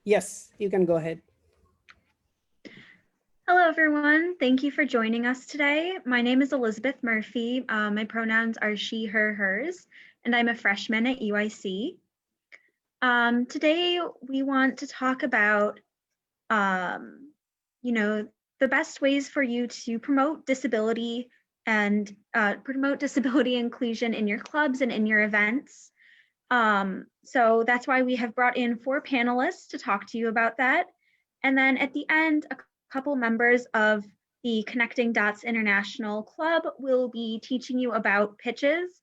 Yes, you can go ahead. Hello, everyone. Thank you for joining us today. My name is Elizabeth Murphy. My pronouns are she, her, hers, and I'm a freshman at UIC. Today, we want to talk about, the best ways for you to promote disability and promote disability inclusion in your clubs and in your events. So that's why we have brought in 4 panelists to talk to you about that. And then at the end, a couple members of the Connecting Dots International Club will be teaching you about pitches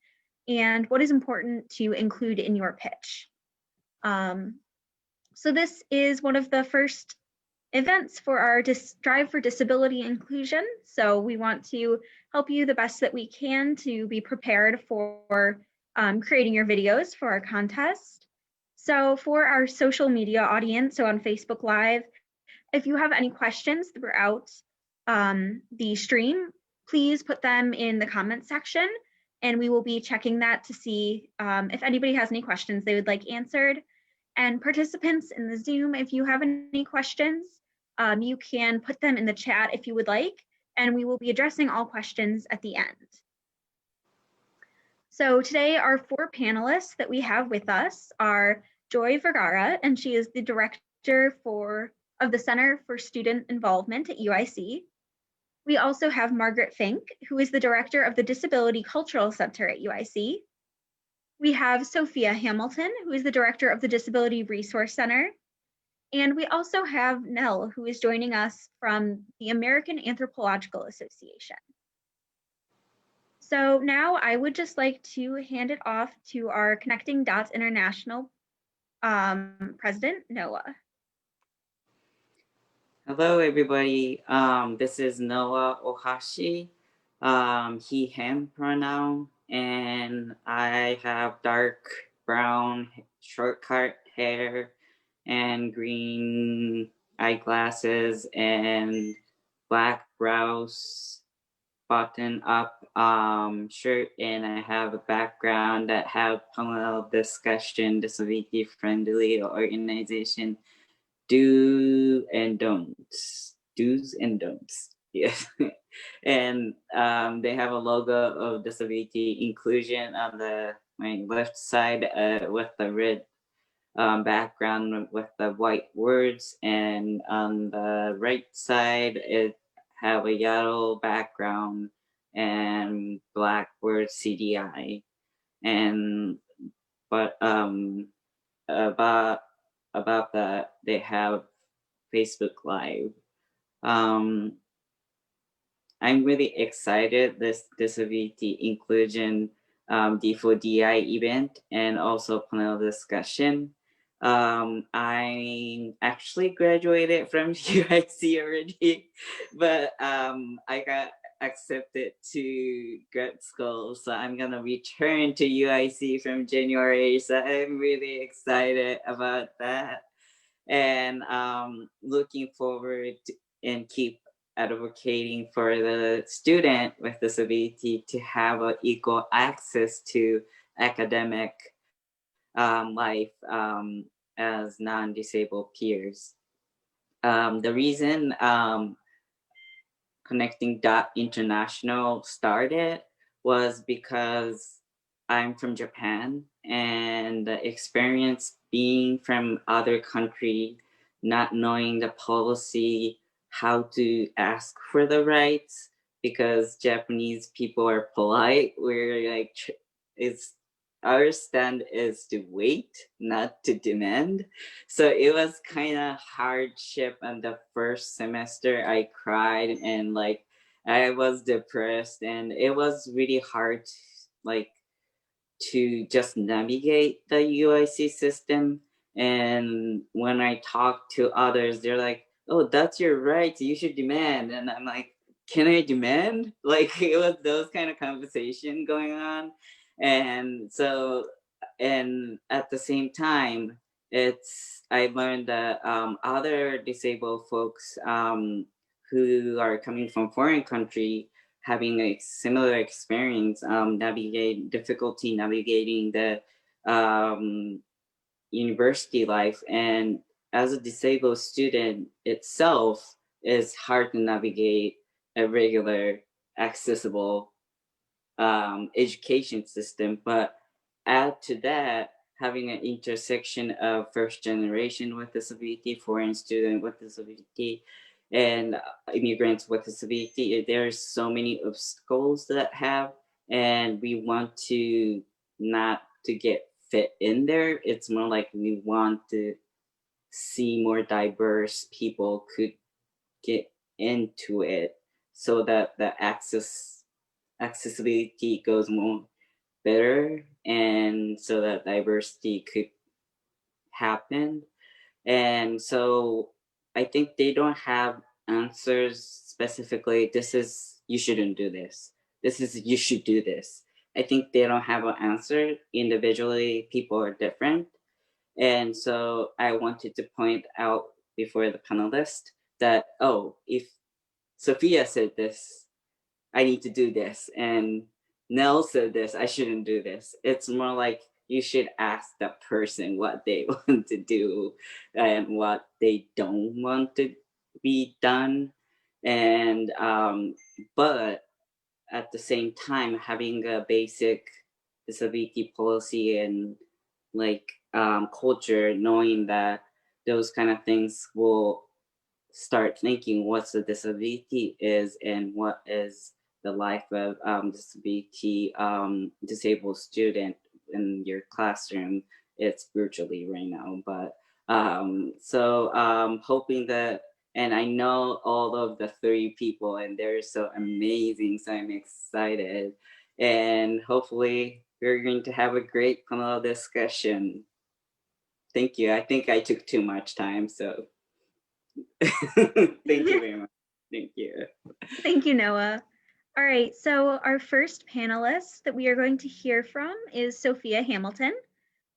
and what is important to include in your pitch. So this is one of the first events for our Drive for Disability Inclusion. So we want to help you the best that we can to be prepared for creating your videos for our contest. So for our social media audience, so on Facebook Live, if you have any questions throughout the stream, please put them in the comment section and we will be checking that to see if anybody has any questions they would like answered. And participants in the Zoom, if you have any questions, you can put them in the chat if you would like, and we will be addressing all questions at the end. So today our 4 panelists that we have with us are Joy Vergara, and she is the director of the Center for Student Involvement at UIC. We also have Margaret Fink, who is the director of the Disability Cultural Center at UIC. We have Sophia Hamilton, who is the director of the Disability Resource Center. And we also have Nell, who is joining us from the American Anthropological Association. So now I would just like to hand it off to our Connecting Dots International President, Noah. Hello, everybody. This is Noah Ohashi, he, him pronoun, and I have dark brown short-cut hair and green eyeglasses and black blouse button up shirt, and I have a background that have panel discussion, disability friendly organization, do's and don'ts. Yes. And they have a logo of disability inclusion on my left side with the red background with the white words, and on the right side it have a yellow background and black words CDI. And but about that, they have Facebook Live. I'm really excited this disability inclusion D4DI event and also panel discussion. I actually graduated from UIC already, but I got accepted to grad school, so I'm gonna return to UIC from January, so I'm really excited about that, and looking forward to, and keep advocating for the student with disability to have equal access to academic life as non-disabled peers. The reason Connecting Dot International started was because I'm from Japan, and the experience being from other country, not knowing the policy, how to ask for the rights, because Japanese people are polite. We're like, it's our stand is to wait, not to demand. So it was kind of hardship on the first semester. I cried and like I was depressed, and it was really hard like to just navigate the UIC system. And when I talk to others, they're like, oh, that's your right, you should demand. And I'm like, can I demand? Like it was those kind of conversation going on. And so, and at the same time, I learned that other disabled folks who are coming from foreign country having a similar experience, difficulty navigating the university life. And as a disabled student itself, it's hard to navigate a regular accessible education system. But add to that, having an intersection of first generation with disability, foreign student with disability, and immigrants with disability, there's so many obstacles that have, and we want to not to get fit in there. It's more like we want to see more diverse people could get into it so that the accessibility goes more better, and so that diversity could happen. And so I think they don't have answers specifically. This is, you shouldn't do this. This is, you should do this. I think they don't have an answer. Individually, people are different. And so I wanted to point out before the panelist that, oh, if Sophia said this, I need to do this. And Nell said this, I shouldn't do this. It's more like you should ask that person what they want to do and what they don't want to be done. And, but at the same time, having a basic disability policy and like culture, knowing that those kind of things will start thinking what's the disability is and what is the life of disabled student in your classroom. It's virtually right now, but hoping that, and I know all of the three people and they're so amazing, so I'm excited, and hopefully we're going to have a great panel discussion. Thank you. I think I took too much time, so thank you very much. Thank you. Thank you, Noah. All right, so our first panelist that we are going to hear from is Sophia Hamilton.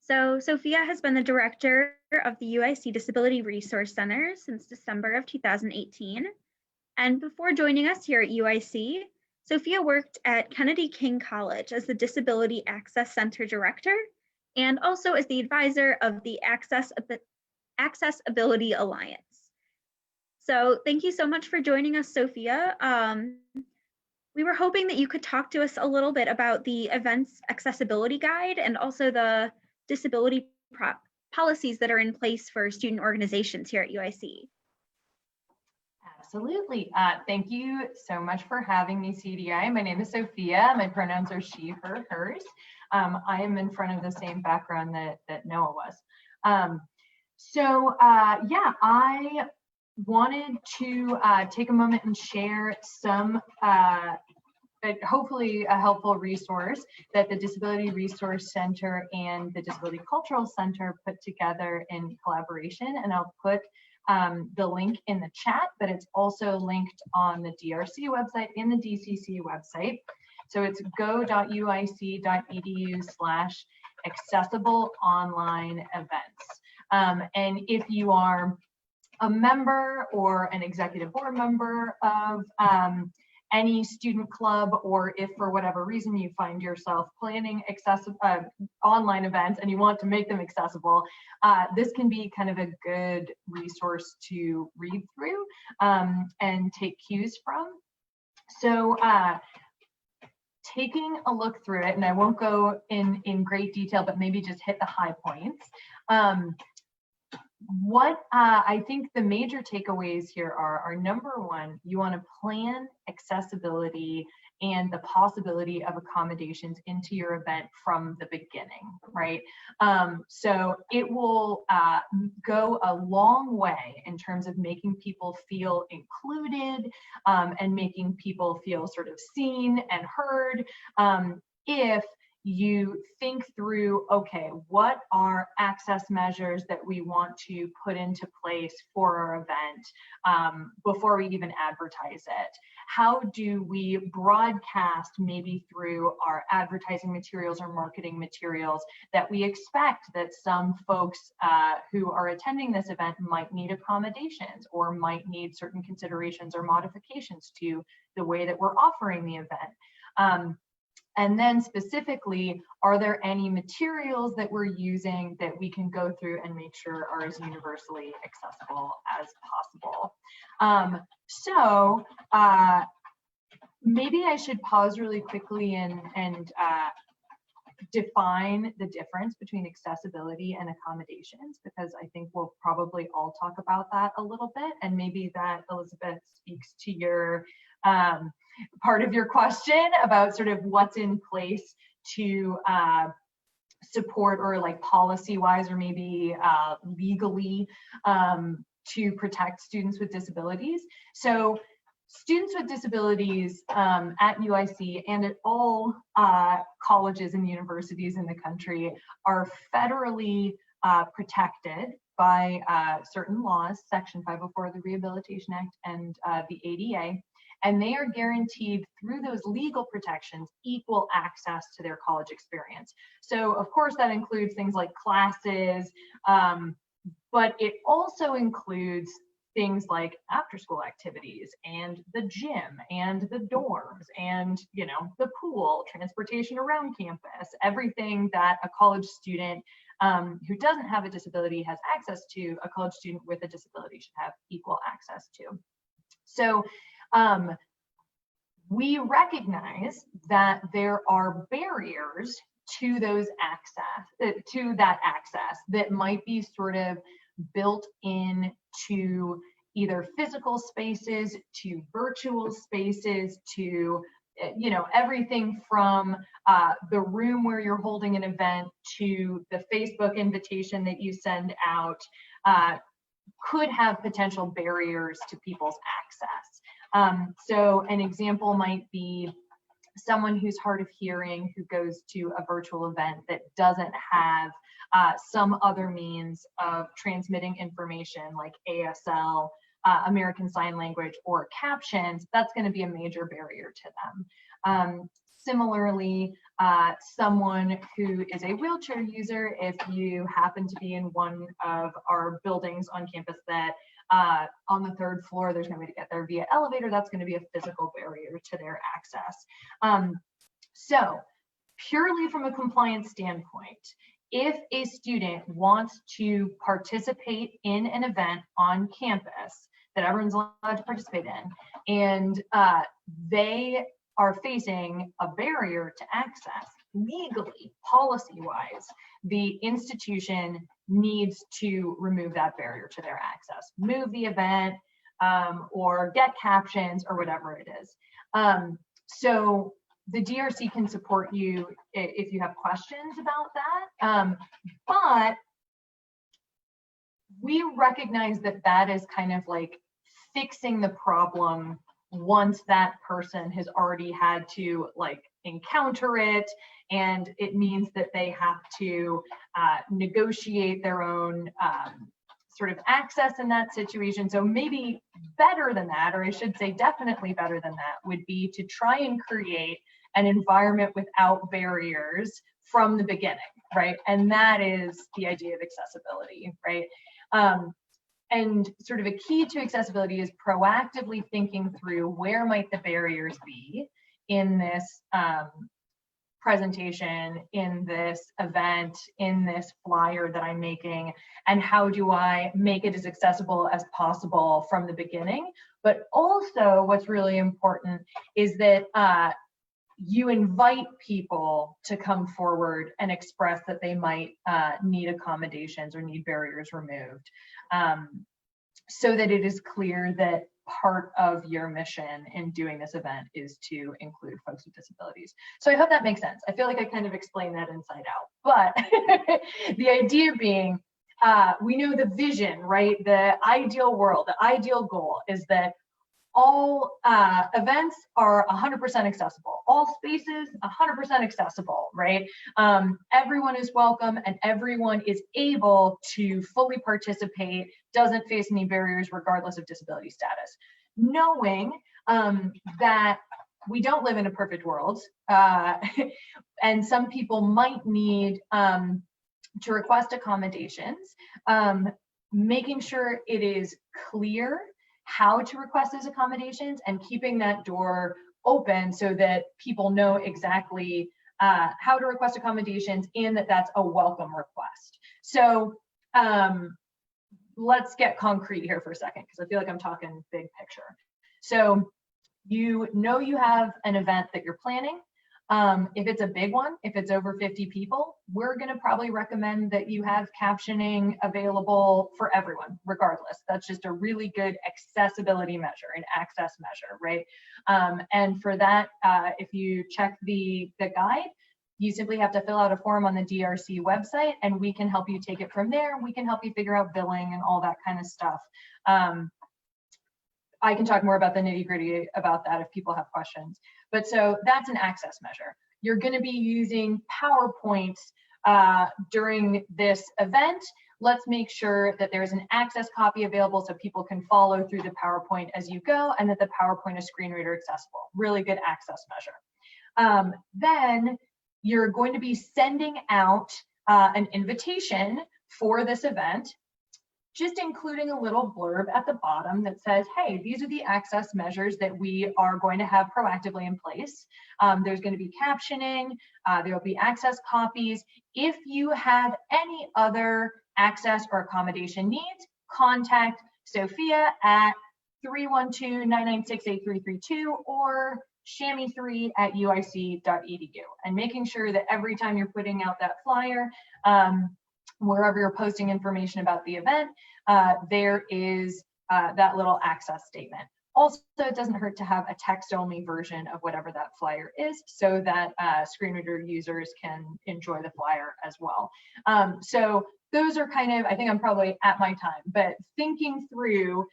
So Sophia has been the director of the UIC Disability Resource Center since December of 2018. And before joining us here at UIC, Sophia worked at Kennedy King College as the Disability Access Center Director and also as the advisor of the Accessibility Alliance. So thank you so much for joining us, Sophia. We were hoping that you could talk to us a little bit about the event's accessibility guide and also the disability policies that are in place for student organizations here at UIC. Absolutely. Thank you so much for having me, CDI. My name is Sophia. My pronouns are she, her, hers. I am in front of the same background that Noah was. Yeah, I wanted to take a moment and share some hopefully a helpful resource that the Disability Resource Center and the Disability Cultural Center put together in collaboration. And I'll put the link in the chat, but it's also linked on the DRC website and the DCC website. So it's go.uic.edu/accessible online events. And if you are a member or an executive board member of any student club, or if for whatever reason you find yourself planning online events and you want to make them accessible, this can be kind of a good resource to read through and take cues from. So taking a look through it, and I won't go in great detail, but maybe just hit the high points. What I think the major takeaways here are number one, you want to plan accessibility and the possibility of accommodations into your event from the beginning, right? So it will go a long way in terms of making people feel included and making people feel sort of seen and heard if you think through, okay, what are access measures that we want to put into place for our event before we even advertise it? How do we broadcast maybe through our advertising materials or marketing materials that we expect that some folks who are attending this event might need accommodations or might need certain considerations or modifications to the way that we're offering the event? And then specifically, are there any materials that we're using that we can go through and make sure are as universally accessible as possible? Maybe I should pause really quickly and define the difference between accessibility and accommodations, because I think we'll probably all talk about that a little bit, and maybe that, Elizabeth, speaks to your part of your question about sort of what's in place to support, or like policy wise, or maybe legally, to protect students with disabilities. So students with disabilities at UIC and at all colleges and universities in the country are federally protected by certain laws, Section 504 of the Rehabilitation Act and the ADA, and they are guaranteed through those legal protections equal access to their college experience. So of course that includes things like classes, but it also includes things like after school activities and the gym and the dorms and, you know, the pool, transportation around campus, everything that a college student who doesn't have a disability has access to, a college student with a disability should have equal access to. So we recognize that there are barriers to those access, to that access that might be sort of built in to either physical spaces, to virtual spaces, to, you know, everything from the room where you're holding an event to the Facebook invitation that you send out, could have potential barriers to people's access. So an example might be someone who's hard of hearing who goes to a virtual event that doesn't have some other means of transmitting information like ASL, American Sign Language, or captions. That's going to be a major barrier to them. Similarly, someone who is a wheelchair user, if you happen to be in one of our buildings on campus that on the 3rd floor, there's no way to get there via elevator, that's going to be a physical barrier to their access. So purely from a compliance standpoint, if a student wants to participate in an event on campus that everyone's allowed to participate in, and they are facing a barrier to access legally, policy-wise, the institution needs to remove that barrier to their access, move the event, or get captions, or whatever it is. So the DRC can support you if you have questions about that, but we recognize that that is kind of like fixing the problem once that person has already had to like encounter it, and it means that they have to negotiate their own sort of access in that situation. So maybe better than that, or I should say definitely better than that, would be to try and create an environment without barriers from the beginning, right? And that is the idea of accessibility, right? And sort of a key to accessibility is proactively thinking through where might the barriers be in this presentation, in this event, in this flyer that I'm making, and how do I make it as accessible as possible from the beginning. But also what's really important is that you invite people to come forward and express that they might need accommodations or need barriers removed, so that it is clear that part of your mission in doing this event is to include folks with disabilities. So I hope that makes sense. I feel like I kind of explained that inside out, but the idea being, we know the vision, right? The ideal world, the ideal goal is that all events are 100% accessible. All spaces, 100% accessible, right? Everyone is welcome and everyone is able to fully participate, doesn't face any barriers regardless of disability status. Knowing that we don't live in a perfect world, and some people might need to request accommodations, making sure it is clear how to request those accommodations and keeping that door open so that people know exactly how to request accommodations and that that's a welcome request. So let's get concrete here for a second, because I feel like I'm talking big picture. So you know you have an event that you're planning. If it's a big one, if it's over 50 people, we're going to probably recommend that you have captioning available for everyone, regardless. That's just a really good accessibility measure, an access measure, right? And for that, if you check the guide, you simply have to fill out a form on the DRC website, and we can help you take it from there. We can help you figure out billing and all that kind of stuff. I can talk more about the nitty-gritty about that if people have questions. But so that's an access measure. You're going to be using PowerPoint during this event. Let's make sure that there's an access copy available so people can follow through the PowerPoint as you go, and that the PowerPoint is screen reader accessible. Really good access measure. Then you're going to be sending out an invitation for this event, just including a little blurb at the bottom that says, hey, these are the access measures that we are going to have proactively in place. There's going to be captioning, there will be access copies. If you have any other access or accommodation needs, contact Sophia at 312-996-8332 or chamois3@uic.edu, and making sure that every time you're putting out that flyer, wherever you're posting information about the event, there is that little access statement. Also, it doesn't hurt to have a text-only version of whatever that flyer is, so that screen reader users can enjoy the flyer as well. So those are kind of, I think I'm probably at my time, but thinking through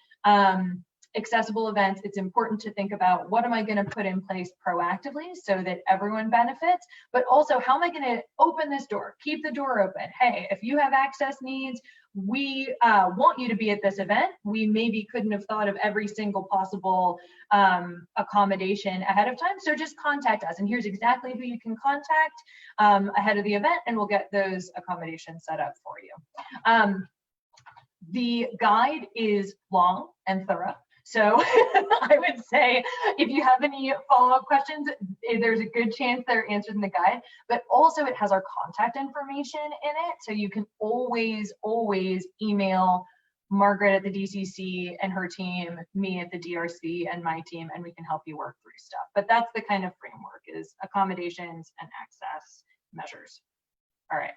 accessible events, it's important to think about what am I going to put in place proactively so that everyone benefits, but also how am I going to open this door, keep the door open. Hey, if you have access needs, we want you to be at this event. We maybe couldn't have thought of every single possible accommodation ahead of time, so just contact us, and here's exactly who you can contact ahead of the event, and we'll get those accommodations set up for you. The guide is long and thorough. So I would say if you have any follow-up questions, there's a good chance they're answered in the guide, but also it has our contact information in it. So you can always email Margaret at the DCC and her team, me at the DRC and my team, and we can help you work through stuff. But that's the kind of framework, is accommodations and access measures. All right.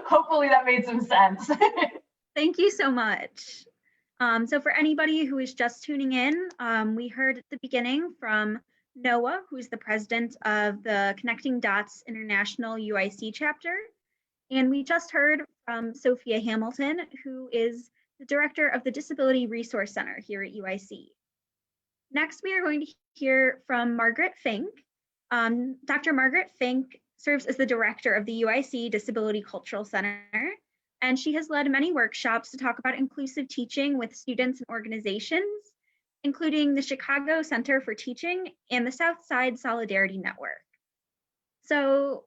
Hopefully that made some sense. Thank you so much. So for anybody who is just tuning in, we heard at the beginning from Noah, who's the president of the Connecting Dots International UIC chapter. And we just heard from Sophia Hamilton, who is the director of the Disability Resource Center here at UIC. Next, we are going to hear from Margaret Fink. Dr. Margaret Fink serves as the director of the UIC Disability Cultural Center, and she has led many workshops to talk about inclusive teaching with students and organizations, including the Chicago Center for Teaching and the Southside Solidarity Network. So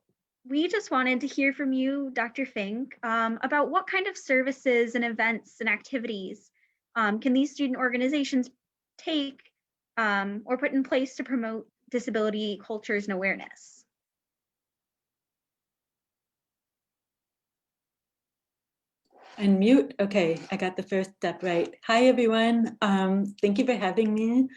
we just wanted to hear from you, Dr. Fink, about what kind of services and events and activities can these student organizations take or put in place to promote disability cultures and awareness? Unmute. Okay, I got the first step right. Hi, everyone. Thank you for having me.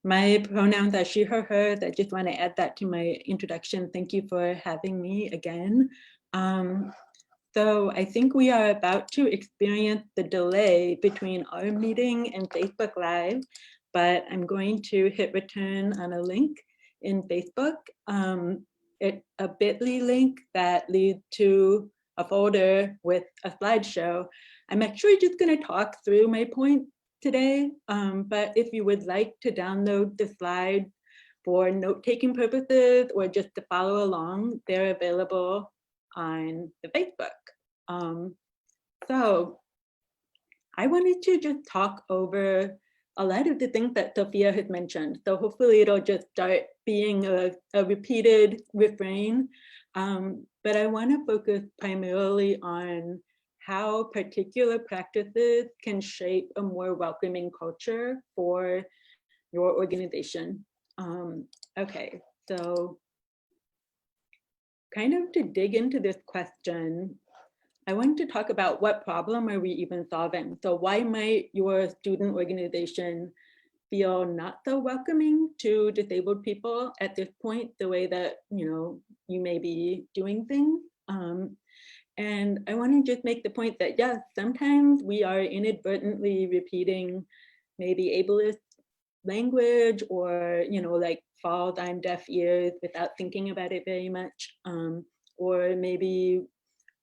My pronouns are she, her, hers. I just want to add that to my introduction. Thank you for having me again. So I think we are about to experience the delay between our meeting and Facebook Live, but I'm going to hit return on a link in Facebook. It's a bit.ly link that leads to a folder with a slideshow. I'm actually just going to talk through my point today, but if you would like to download the slides for note-taking purposes or just to follow along, they're available on the Facebook. So I wanted to just talk over a lot of the things that Sophia has mentioned. So hopefully it'll just start being a repeated refrain. But I want to focus primarily on how particular practices can shape a more welcoming culture for your organization. Okay, so kind of to dig into this question, I wanted to talk about what problem are we even solving? So why might your student organization feel not so welcoming to disabled people at this point, the way that, you know, you may be doing things? And I want to just make the point that, yes, sometimes we are inadvertently repeating maybe ableist language, or, you know, like falls on deaf ears without thinking about it very much. Or maybe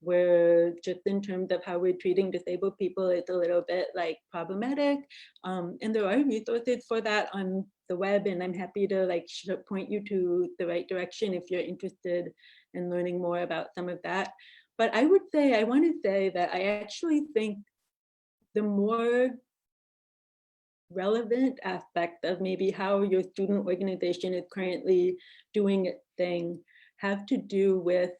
we're just, in terms of how we're treating disabled people, it's a little bit like problematic. And there are resources for that on the web, and I'm happy to like point you to the right direction if you're interested in learning more about some of that. But I would say, I want to say that I actually think the more relevant aspect of maybe how your student organization is currently doing its thing have to do with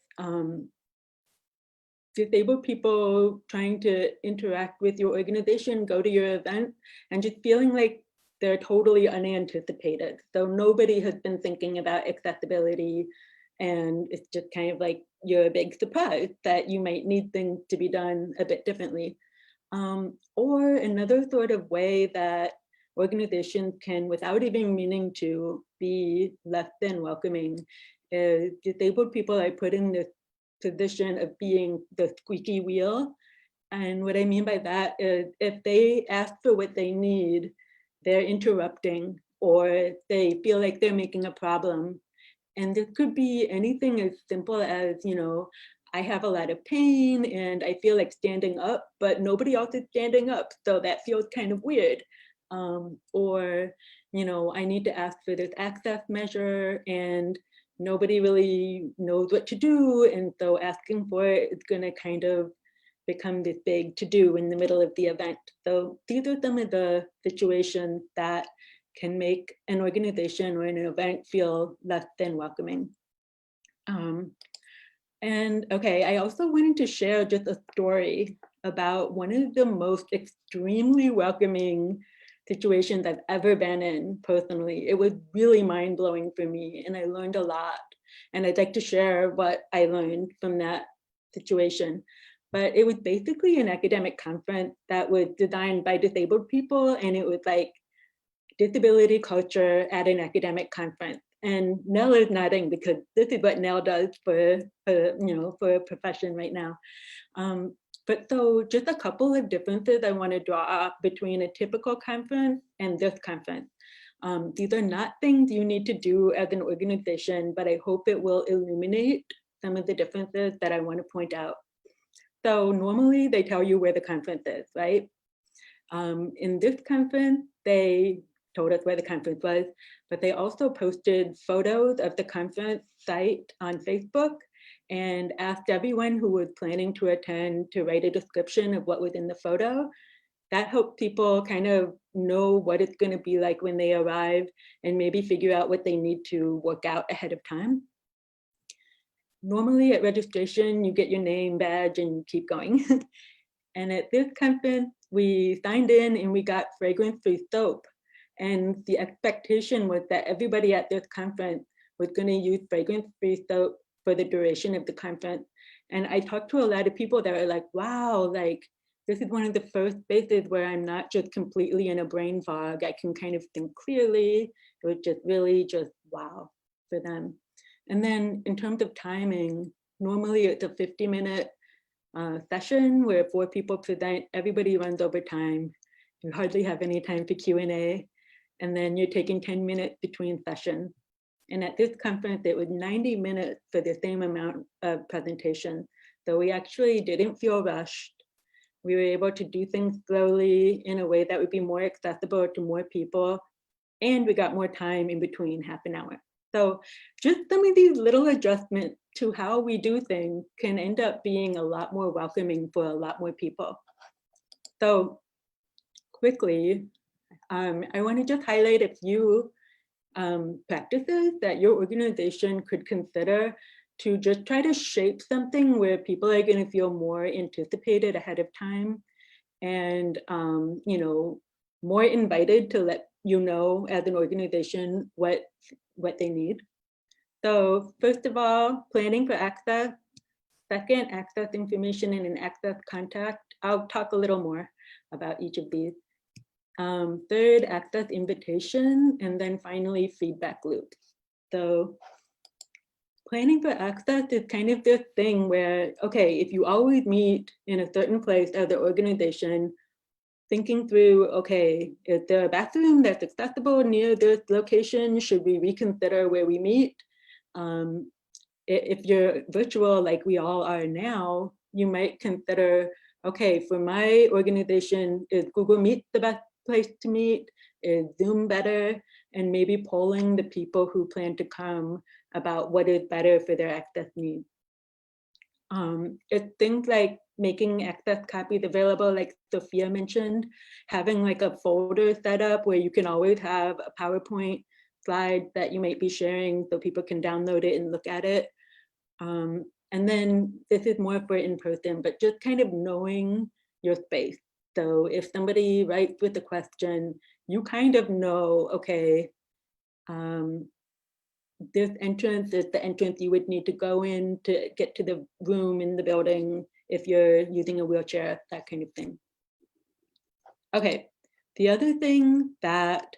disabled people trying to interact with your organization, go to your event, and just feeling like they're totally unanticipated. So nobody has been thinking about accessibility, and it's just kind of like you're a big surprise that you might need things to be done a bit differently. Or another sort of way that organizations can, without even meaning to, be less than welcoming is disabled people are put in this position of being the squeaky wheel. And what I mean by that is if they ask for what they need, they're interrupting, or they feel like they're making a problem. And this could be anything as simple as, you know, I have a lot of pain and I feel like standing up, but nobody else is standing up. So that feels kind of weird. Or, you know, I need to ask for this access measure and nobody really knows what to do. And so asking for it is gonna kind of become this big to do in the middle of the event. So these are some of the situations that can make an organization or an event feel less than welcoming. And okay, I also wanted to share just a story about one of the most extremely welcoming situations I've ever been in personally. It was really mind-blowing for me and I learned a lot. And I'd like to share what I learned from that situation. But it was basically an academic conference that was designed by disabled people, and it was like disability culture at an academic conference. And Nell is nodding because this is what Nell does for a profession right now. But so just a couple of differences I want to draw up between a typical conference and this conference. These are not things you need to do as an organization, but I hope it will illuminate some of the differences that I want to point out. So normally they tell you where the conference is, right? In this conference, they told us where the conference was, but they also posted photos of the conference site on Facebook and asked everyone who was planning to attend to write a description of what was in the photo. That helped people kind of know what it's going to be like when they arrive and maybe figure out what they need to work out ahead of time. Normally at registration, you get your name, badge, and keep going. And at this conference, we signed in and we got fragrance-free soap. And the expectation was that everybody at this conference was going to use fragrance-free soap for the duration of the conference. And I talked to a lot of people that were like, wow, like, this is one of the first spaces where I'm not just completely in a brain fog. I can kind of think clearly. It was just really just wow for them. And then in terms of timing, normally it's a 50-minute session where 4 people present, everybody runs over time. You hardly have any time for Q&A. And then you're taking 10 minutes between sessions. And at this conference, it was 90 minutes for the same amount of presentation. So we actually didn't feel rushed. We were able to do things slowly in a way that would be more accessible to more people. And we got more time in between, half an hour. So just some of these little adjustments to how we do things can end up being a lot more welcoming for a lot more people. So quickly, I want to just highlight a few practices that your organization could consider to just try to shape something where people are going to feel more anticipated ahead of time and more invited to let you know as an organization what they need. So first of all, planning for access. Second, access information and an access contact. I'll talk a little more about each of these. Third, access invitation, and then finally feedback loop. So planning for access is kind of this thing where, okay, if you always meet in a certain place as an organization, thinking through, okay, is there a bathroom that's accessible near this location? Should we reconsider where we meet? If you're virtual like we all are now, you might consider, okay, for my organization, is Google Meet the best place to meet? Is Zoom better? And maybe polling the people who plan to come about what is better for their access needs. It's things like making access copies available, like Sophia mentioned, having like a folder set up where you can always have a PowerPoint slide that you might be sharing so people can download it and look at it. And then this is more for in person, but just kind of knowing your space. So if somebody writes with a question, you kind of know, okay, this entrance is the entrance you would need to go in to get to the room in the building if you're using a wheelchair, that kind of thing. Okay, the other thing that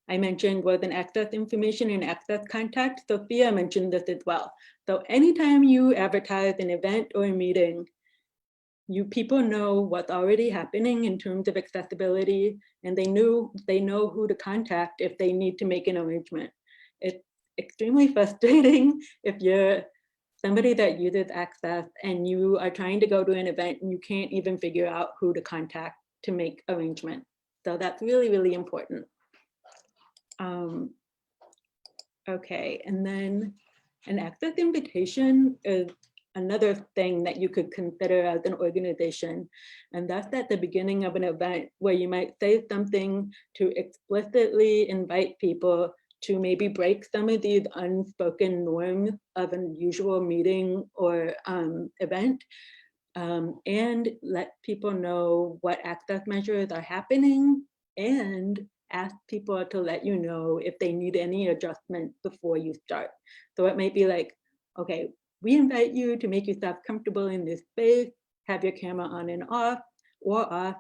I mentioned was an access information and access contact. Sophia mentioned this as well. So anytime you advertise an event or a meeting, people know what's already happening in terms of accessibility, and they know who to contact if they need to make an arrangement. It's extremely frustrating if you're somebody that uses access and you are trying to go to an event and you can't even figure out who to contact to make arrangements. So that's really, really important. Okay, and then an access invitation is another thing that you could consider as an organization. And that's at the beginning of an event where you might say something to explicitly invite people to maybe break some of these unspoken norms of an usual meeting or event, and let people know what access measures are happening, and ask people to let you know if they need any adjustments before you start. So it might be like, okay, we invite you to make yourself comfortable in this space, have your camera on and off, or off.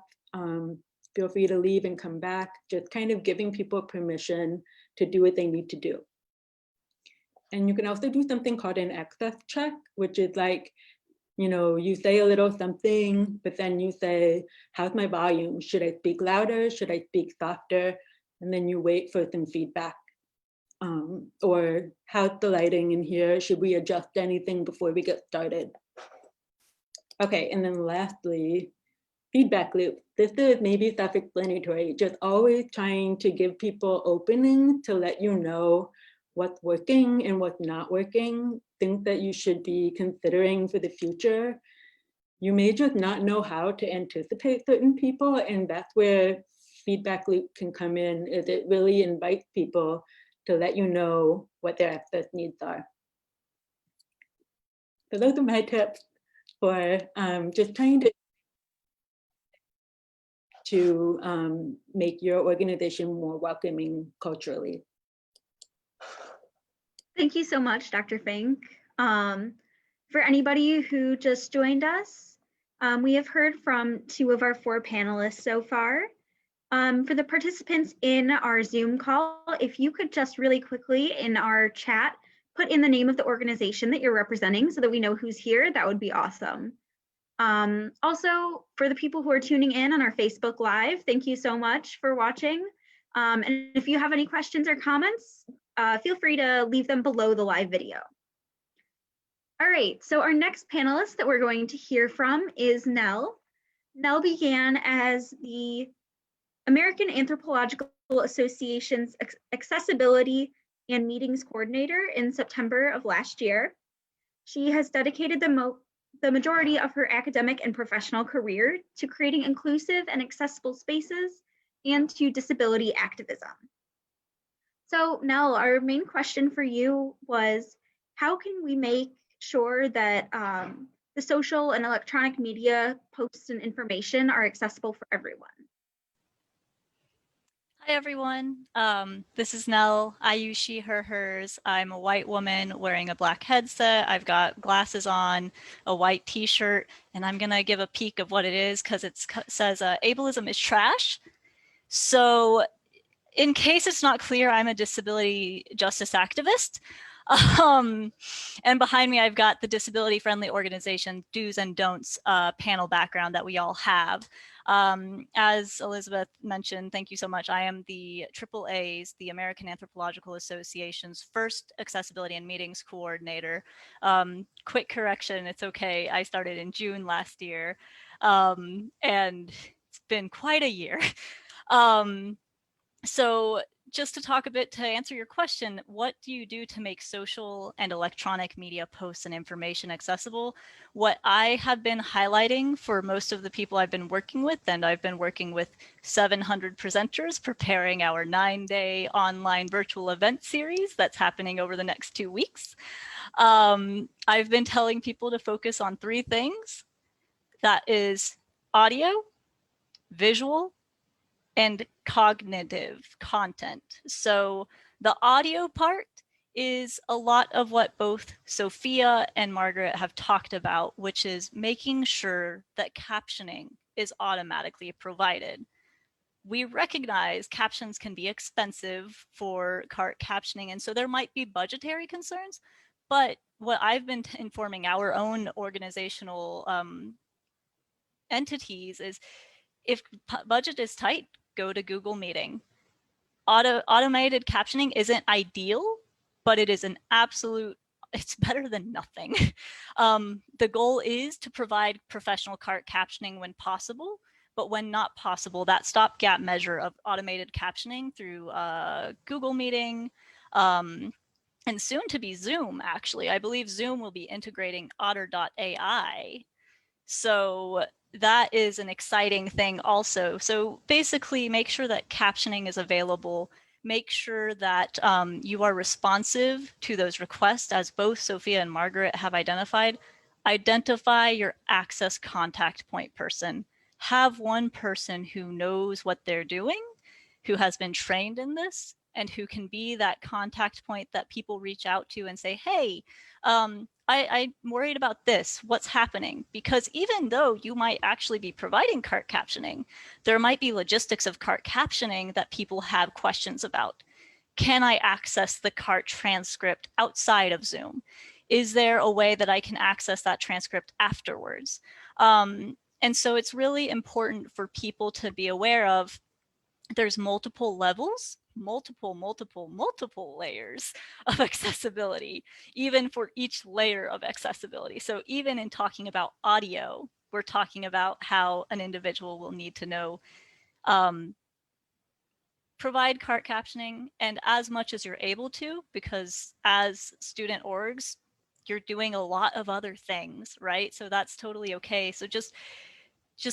Feel free to leave and come back, just kind of giving people permission to do what they need to do. And you can also do something called an access check, which is like, you say a little something, but then you say, how's my volume? Should I speak louder? Should I speak softer? And then you wait for some feedback. Or how's the lighting in here? Should we adjust anything before we get started? Okay, and then lastly, feedback loop. This is maybe self-explanatory, just always trying to give people openings to let you know what's working and what's not working, things that you should be considering for the future. You may just not know how to anticipate certain people, and that's where feedback loop can come in, is it really invites people to let you know what their access needs are. So those are my tips for just trying to make your organization more welcoming culturally. Thank you so much, Dr. Fink. For anybody who just joined us, we have heard from 2 of our 4 panelists so far. For the participants in our Zoom call, if you could just really quickly in our chat, put in the name of the organization that you're representing so that we know who's here, that would be awesome. Also, for the people who are tuning in on our Facebook Live, thank you so much for watching. And if you have any questions or comments, feel free to leave them below the live video. All right, so our next panelist that we're going to hear from is Nell. Nell began as the American Anthropological Association's Accessibility and Meetings Coordinator in September of last year. She has dedicated the majority of her academic and professional career to creating inclusive and accessible spaces and to disability activism. So Nell, our main question for you was, how can we make sure that the social and electronic media posts and information are accessible for everyone? Hi, everyone. This is Nell. I use she, her, hers. I'm a white woman wearing a black headset. I've got glasses on, a white t-shirt, and I'm going to give a peek of what it is because it says ableism is trash. So in case it's not clear, I'm a disability justice activist. And behind me, I've got the disability friendly organization do's and don'ts panel background that we all have. As Elizabeth mentioned, thank you so much. I am the AAA's, the American Anthropological Association's first accessibility and meetings coordinator. Quick correction, it's okay. I started in June last year, and it's been quite a year. So just to talk a bit to answer your question, what do you do to make social and electronic media posts and information accessible? What I have been highlighting for most of the people I've been working with, and I've been working with 700 presenters preparing our 9-day online virtual event series that's happening over the next 2 weeks. I've been telling people to focus on 3 things. That is audio, visual, and cognitive content. So the audio part is a lot of what both Sophia and Margaret have talked about, which is making sure that captioning is automatically provided. We recognize captions can be expensive for cart captioning, and so there might be budgetary concerns, but what I've been informing our own organizational entities is if budget is tight, go to Google Meeting. Automated captioning isn't ideal, but it is an absolute, it's better than nothing. The goal is to provide professional cart captioning when possible, but when not possible, that stopgap measure of automated captioning through Google Meeting, and soon to be Zoom, actually. I believe Zoom will be integrating otter.ai. So that is an exciting thing also. So basically make sure that captioning is available. Make sure that you are responsive to those requests, as both Sophia and Margaret have identified. Identify your access contact point person. Have one person who knows what they're doing, who has been trained in this, and who can be that contact point that people reach out to and say, hey, I'm worried about this, what's happening? Because even though you might actually be providing cart captioning, there might be logistics of cart captioning that people have questions about. Can I access the cart transcript outside of Zoom? Is there a way that I can access that transcript afterwards? And so it's really important for people to be aware of there's multiple levels, multiple layers of accessibility, even for each layer of accessibility. So even in talking about audio, we're talking about how an individual will need to know, provide cart captioning, and as much as you're able to, because as student orgs, you're doing a lot of other things, right? So that's totally okay. So just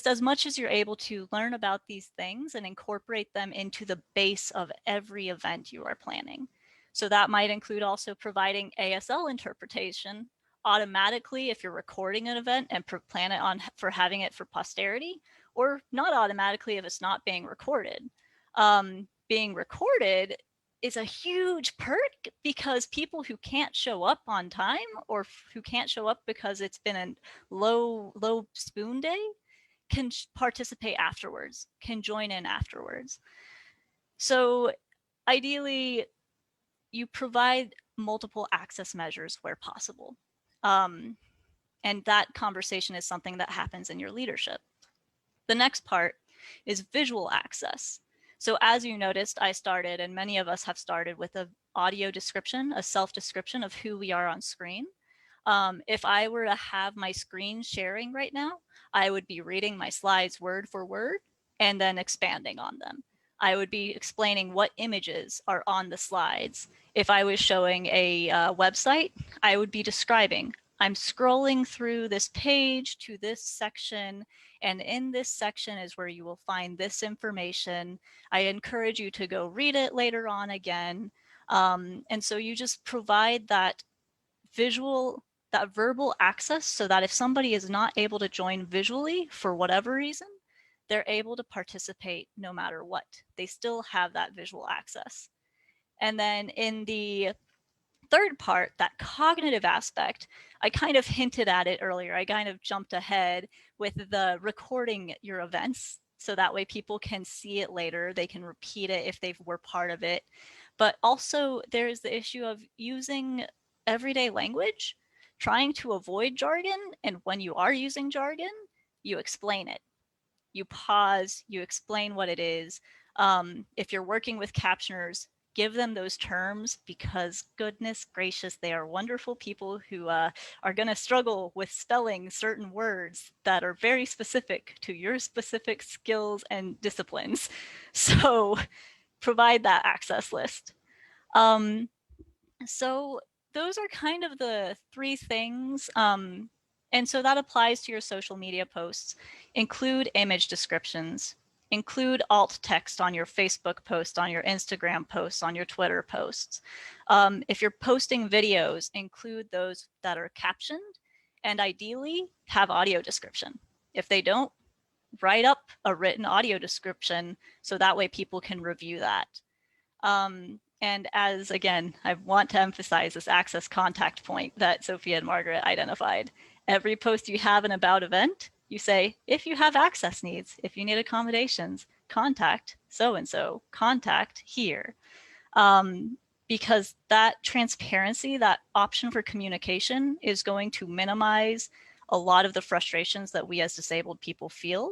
as much as you're able to learn about these things and incorporate them into the base of every event you are planning. So that might include also providing ASL interpretation automatically if you're recording an event and plan it on for having it for posterity, or not automatically if it's not being recorded. Being recorded is a huge perk because people who can't show up on time or who can't show up because it's been a low spoon day can participate afterwards, can join in afterwards. So ideally, you provide multiple access measures where possible. And that conversation is something that happens in your leadership. The next part is visual access. So as you noticed, I started, and many of us have started with an audio description, a self-description of who we are on screen. If I were to have my screen sharing right now, I would be reading my slides word for word and then expanding on them. I would be explaining what images are on the slides. If I was showing a website, I would be describing, I'm scrolling through this page to this section, and in this section is where you will find this information. I encourage you to go read it later on again. And so you just provide that visual, that verbal access so that if somebody is not able to join visually for whatever reason, they're able to participate no matter what. They still have that visual access. And then in the third part, that cognitive aspect, I kind of hinted at it earlier. I kind of jumped ahead with the recording your events. So that way people can see it later. They can repeat it if they were part of it. But also there's the issue of using everyday language, trying to avoid jargon. And when you are using jargon, you explain it. You pause, you explain what it is. If you're working with captioners, give them those terms, because goodness gracious, they are wonderful people who are going to struggle with spelling certain words that are very specific to your specific skills and disciplines. So provide that access list. So those are kind of the three things. And so that applies to your social media posts. Include image descriptions, include alt text on your Facebook post, on your Instagram posts, on your Twitter posts. If you're posting videos, include those that are captioned, and ideally have audio description. If they don't, write up a written audio description so that way people can review that. And as, again, I want to emphasize this access contact point that Sophia and Margaret identified. Every post you have an about event, you say, if you have access needs, if you need accommodations, contact so-and-so, contact here. Because that transparency, that option for communication is going to minimize a lot of the frustrations that we as disabled people feel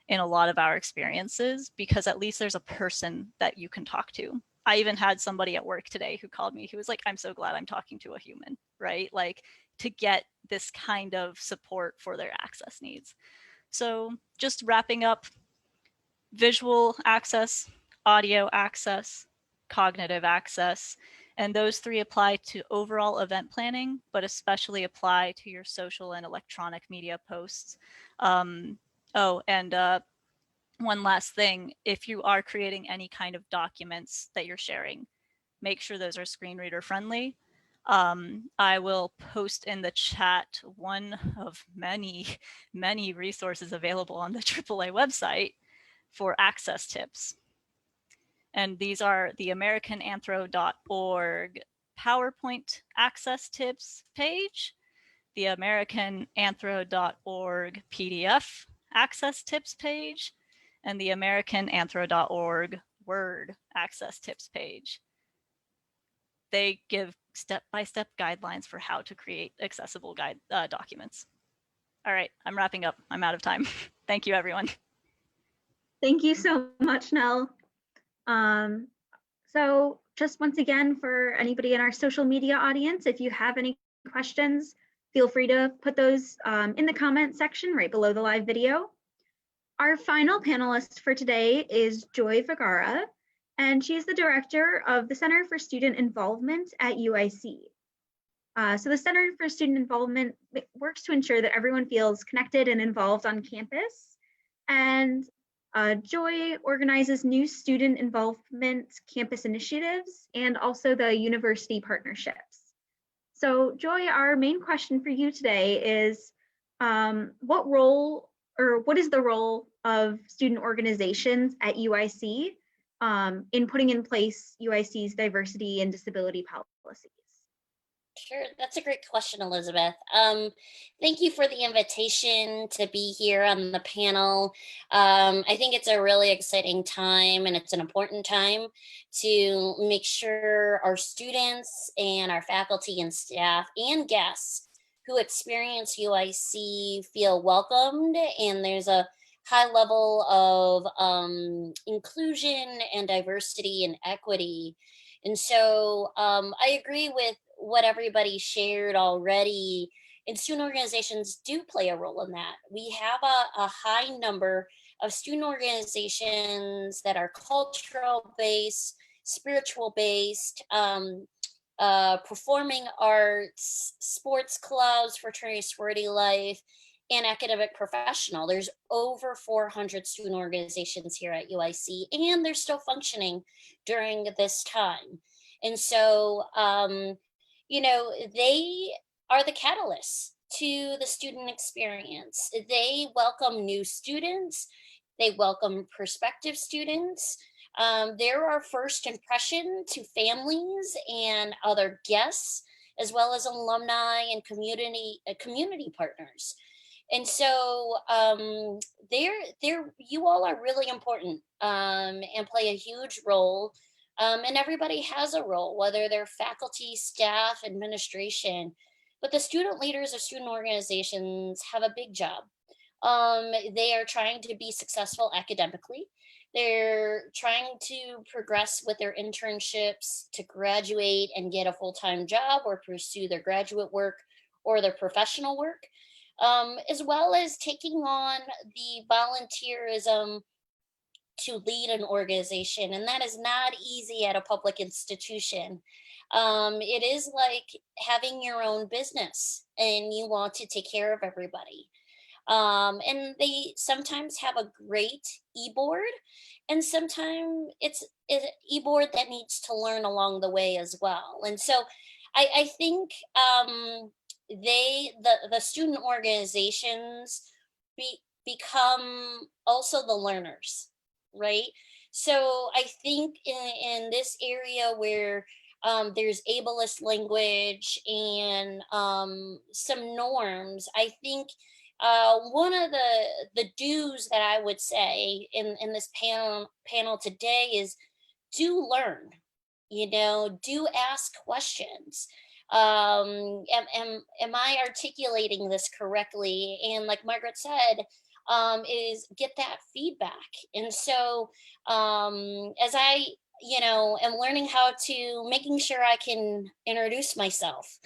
in a lot of our experiences, because at least there's a person that you can talk to. I even had somebody at work today who called me, who was like, I'm so glad I'm talking to a human, right? Like, to get this kind of support for their access needs. So just wrapping up, visual access, audio access, cognitive access, and those three apply to overall event planning, but especially apply to your social and electronic media posts. One last thing, if you are creating any kind of documents that you're sharing, make sure those are screen reader friendly. I will post in the chat one of many, many resources available on the AAA website for access tips. And these are the AmericanAnthro.org PowerPoint access tips page, the AmericanAnthro.org PDF access tips page, and the AmericanAnthro.org Word access tips page. They give step-by-step guidelines for how to create accessible documents. All right, I'm wrapping up. I'm out of time. Thank you, everyone. Thank you so much, Nell. So just once again, for anybody in our social media audience, if you have any questions, feel free to put those in the comment section right below the live video. Our final panelist for today is Joy Vergara, and she is the director of the Center for Student Involvement at UIC. So the Center for Student Involvement works to ensure that everyone feels connected and involved on campus. And Joy organizes new student involvement campus initiatives and also the university partnerships. So Joy, our main question for you today is what is the role of student organizations at UIC in putting in place UIC's diversity and disability policies? Sure, that's a great question, Elizabeth. Thank you for the invitation to be here on the panel. I think it's a really exciting time, and it's an important time to make sure our students and our faculty and staff and guests who experience UIC feel welcomed, and there's a high level of inclusion and diversity and equity. And so I agree with what everybody shared already, and student organizations do play a role in that. We have a high number of student organizations that are cultural based, spiritual based, performing arts, sports clubs, fraternity, sorority life, and academic professional. There's over 400 student organizations here at UIC, and they're still functioning during this time. And so, you know, they are the catalysts to the student experience. They welcome new students They welcome prospective students. They're our first impression to families and other guests, as well as alumni and community partners. And so you all are really important and play a huge role. And everybody has a role, whether they're faculty, staff, administration. But the student leaders of student organizations have a big job. They are trying to be successful academically. They're trying to progress with their internships to graduate and get a full-time job or pursue their graduate work or their professional work, as well as taking on the volunteerism to lead an organization. And that is not easy at a public institution. It is like having your own business and you want to take care of everybody. And they sometimes have a great e-board, and sometimes it's an e-board that needs to learn along the way as well. And so I think the student organizations become also the learners, right? So I think in this area where there's ableist language and some norms, I think one of the do's that I would say in this panel today is do learn, do ask questions. Am I articulating this correctly? And like Margaret said, is get that feedback. And so as I am learning how to making sure I can introduce myself.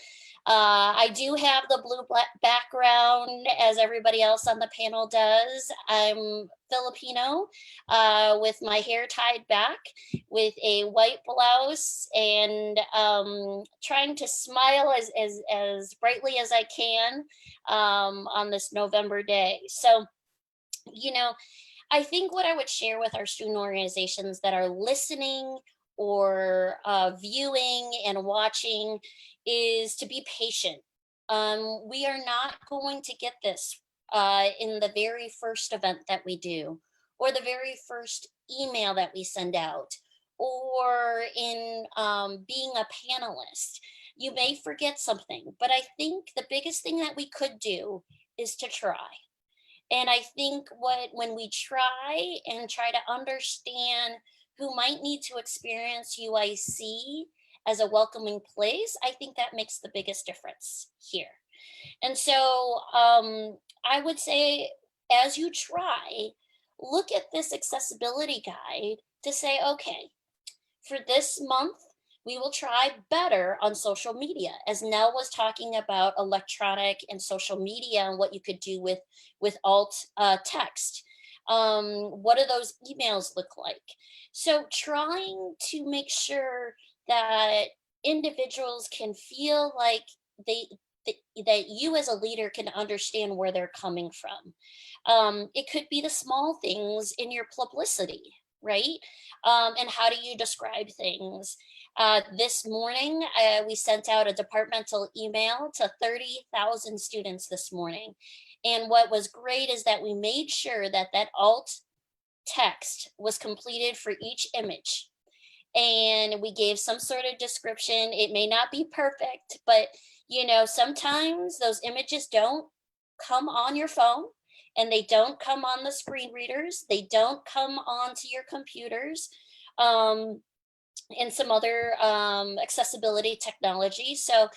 I do have the blue background as everybody else on the panel does. I'm Filipino with my hair tied back with a white blouse and trying to smile as brightly as I can on this November day. So, I think what I would share with our student organizations that are listening or viewing and watching is to be patient. We are not going to get this in the very first event that we do, or the very first email that we send out, or in being a panelist. You may forget something, but I think the biggest thing that we could do is to try. And I think when we try to understand who might need to experience UIC as a welcoming place, I think that makes the biggest difference here. And so I would say, as you try, look at this accessibility guide to say, okay, for this month, we will try better on social media. As Nell was talking about electronic and social media and what you could do with alt text. What do those emails look like? So trying to make sure that individuals can feel like that you as a leader can understand where they're coming from. It could be the small things in your publicity, right? And how do you describe things? This morning, we sent out a departmental email to 30,000 students this morning. And what was great is that we made sure that alt text was completed for each image. And we gave some sort of description. It may not be perfect, but sometimes those images don't come on your phone, and they don't come on the screen readers. They don't come onto your computers. And some other accessibility technology. So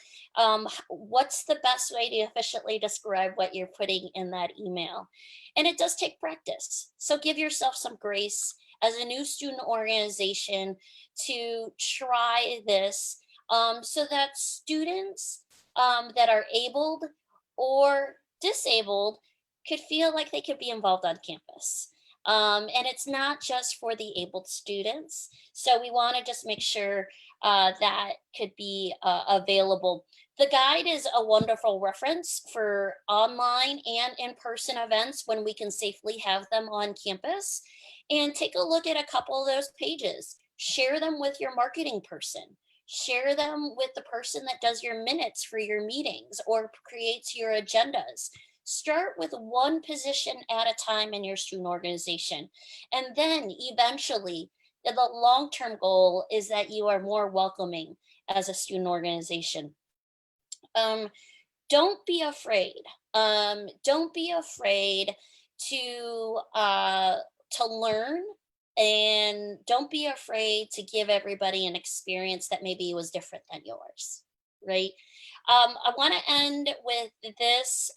what's the best way to efficiently describe what you're putting in that email? And it does take practice. So give yourself some grace as a new student organization to try this so that students that are abled or disabled could feel like they could be involved on campus. And it's not just for the abled students. So we want to just make sure that could be available. The guide is a wonderful reference for online and in-person events when we can safely have them on campus. And take a look at a couple of those pages. Share them with your marketing person. Share them with the person that does your minutes for your meetings or creates your agendas. Start with one position at a time in your student organization. And then eventually, the long-term goal is that you are more welcoming as a student organization. Don't be afraid. Don't be afraid to learn, and don't be afraid to give everybody an experience that maybe was different than yours, right? I want to end with this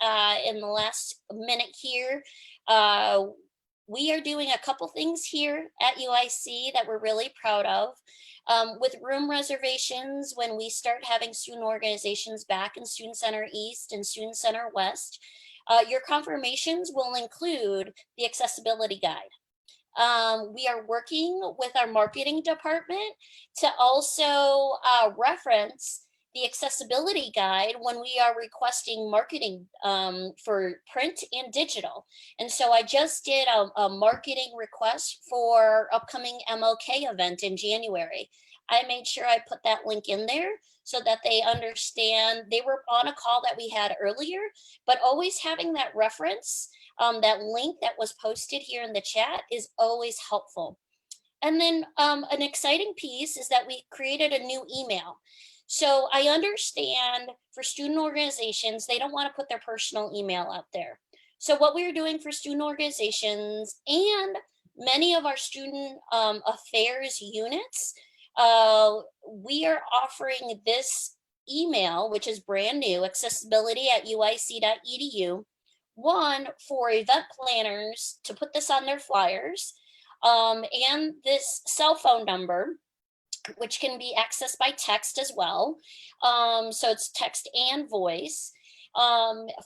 in the last minute here. We are doing a couple things here at UIC that we're really proud of. With room reservations, when we start having student organizations back in Student Center East and Student Center West, your confirmations will include the accessibility guide. We are working with our marketing department to also reference the accessibility guide when we are requesting marketing for print and digital. And so I just did a marketing request for our upcoming MLK event in January. I made sure I put that link in there so that they understand. They were on a call that we had earlier, but always having that reference, that link that was posted here in the chat is always helpful. And then an exciting piece is that we created a new email. So I understand for student organizations, they don't want to put their personal email out there. So what we're doing for student organizations and many of our student affairs units, we are offering this email, which is brand new, accessibility@uic.edu. One, for event planners to put this on their flyers, and this cell phone number, which can be accessed by text as well. So it's text and voice,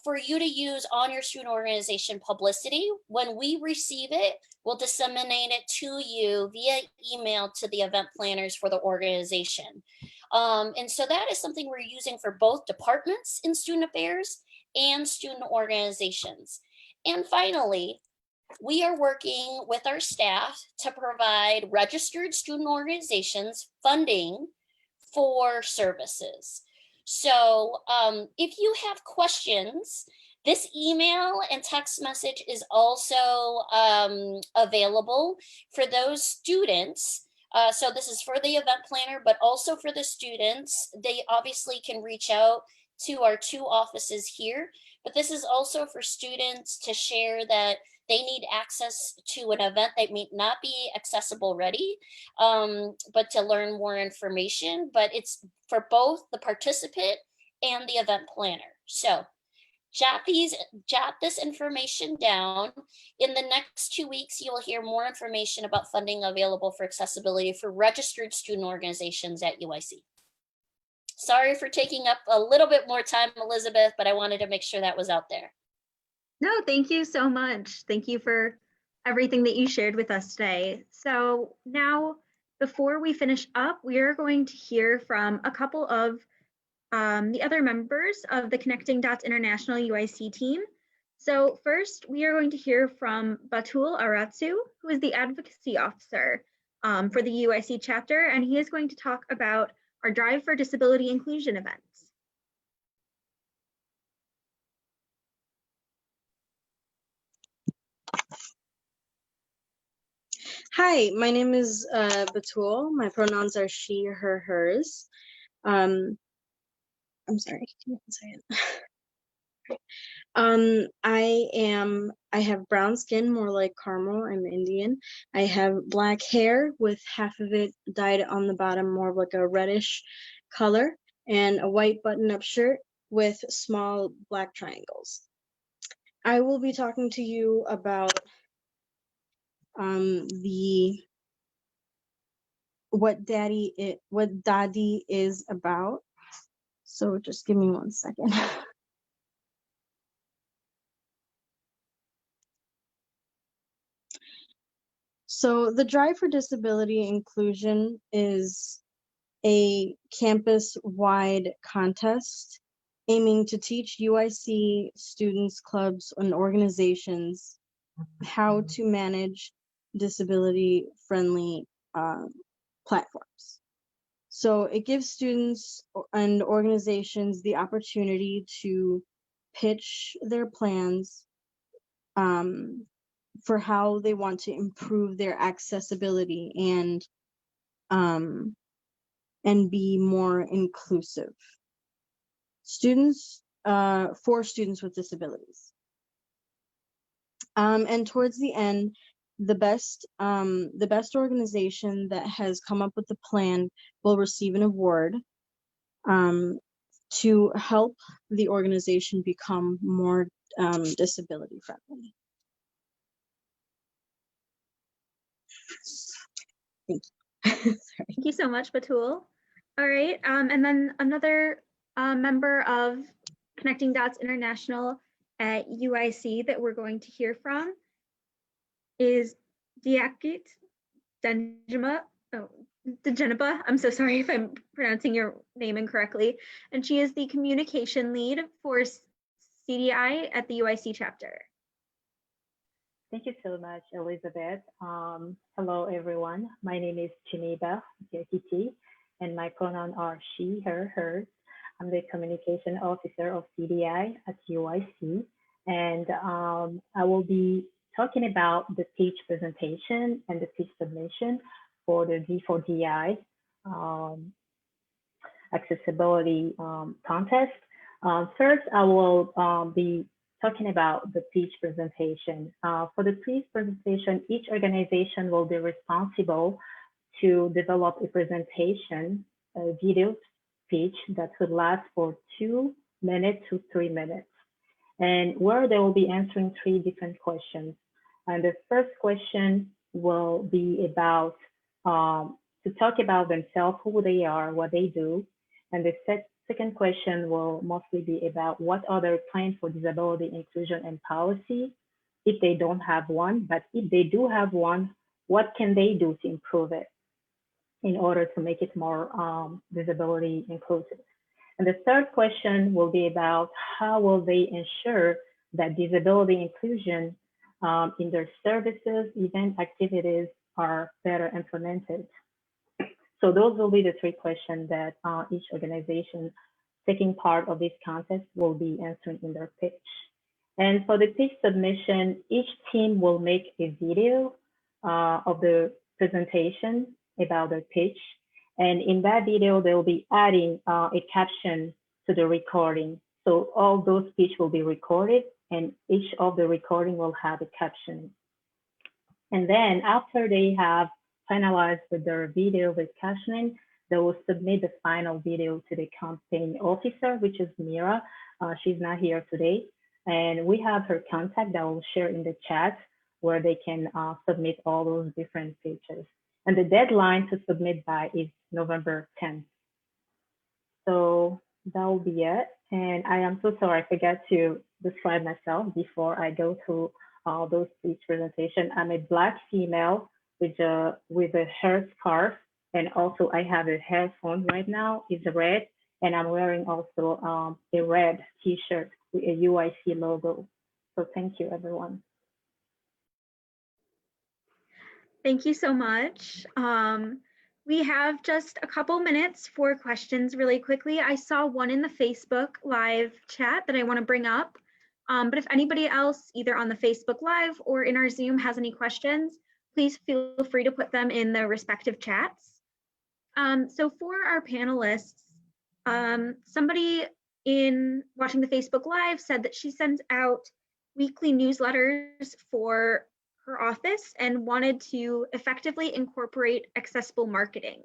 for you to use on your student organization publicity. When we receive it, we'll disseminate it to you via email to the event planners for the organization. And so that is something we're using for both departments in student affairs and student organizations. And finally, we are working with our staff to provide registered student organizations funding for services. So if you have questions, this email and text message is also available for those students. So this is for the event planner, but also for the students. They obviously can reach out to our 2 offices here, but this is also for students to share that they need access to an event that may not be accessible ready, but to learn more information. But it's for both the participant and the event planner. So jot this information down. In the next 2 weeks, you will hear more information about funding available for accessibility for registered student organizations at UIC. Sorry for taking up a little bit more time, Elizabeth, but I wanted to make sure that was out there. No, thank you so much. Thank you for everything that you shared with us today. So now, before we finish up, we are going to hear from a couple of the other members of the Connecting Dots International UIC team. So first, we are going to hear from Batul Aratsu, who is the advocacy officer for the UIC chapter, and he is going to talk about our Drive for Disability Inclusion events. Hi, my name is Batul. My pronouns are she, her, hers. I'm sorry, give me 1 second. I have brown skin, more like caramel. I'm Indian. I have black hair with half of it dyed on the bottom, more of like a reddish color, and a white button-up shirt with small black triangles. I will be talking to you about what Dadi is about. So just give me 1 second. So the Drive for Disability Inclusion is a campus-wide contest aiming to teach UIC students, clubs, and organizations how to manage disability-friendly platforms. So it gives students and organizations the opportunity to pitch their plans for how they want to improve their accessibility and be more inclusive. Students, for students with disabilities. And towards the end, the best organization that has come up with the plan will receive an award to help the organization become more disability friendly. Thank you. Sorry. Thank you so much, Batul. All right, and then another member of Connecting Dots International at UIC that we're going to hear from is Diakit Denjima. Oh, Dejenaba. I'm so sorry if I'm pronouncing your name incorrectly. And she is the communication lead for CDI at the UIC chapter. Thank you so much, Elizabeth. Hello, everyone. My name is Chineba Diakiti, and my pronouns are she, her, hers. I'm the communication officer of CDI at UIC, and I will be talking about the pitch presentation and the pitch submission for the D4DI accessibility contest. First, I will be talking about the pitch presentation. For the pitch presentation, each organization will be responsible to develop a presentation, a video pitch that would last for 2 minutes to 3 minutes, and where they will be answering 3 different questions. And the first question will be about to talk about themselves, who they are, what they do. And the second question will mostly be about what are their plans for disability inclusion and policy, if they don't have one. But if they do have one, what can they do to improve it in order to make it more disability inclusive? And the third question will be about how will they ensure that disability inclusion in their services, event activities are better implemented. So those will be the 3 questions that each organization taking part of this contest will be answering in their pitch. And for the pitch submission, each team will make a video of the presentation about their pitch. And in that video, they will be adding a caption to the recording. So all those pitch will be recorded, and each of the recording will have a caption. And then after they have finalized with their video with captioning, they will submit the final video to the campaign officer, which is Mira. She's not here today. And we have her contact that I will share in the chat where they can submit all those different pictures. And the deadline to submit by is November 10th. So that will be it. And I am so sorry, I forgot to describe myself before I go through those speech presentation. I'm a Black female with a hair scarf, and also I have a headphone right now. It's red, and I'm wearing also a red T-shirt with a UIC logo. So thank you, everyone. Thank you so much. We have just a couple minutes for questions really quickly. I saw one in the Facebook Live chat that I want to bring up. But if anybody else, either on the Facebook Live or in our Zoom, has any questions, please feel free to put them in the respective chats. So for our panelists, somebody in watching the Facebook Live said that she sends out weekly newsletters for her office and wanted to effectively incorporate accessible marketing.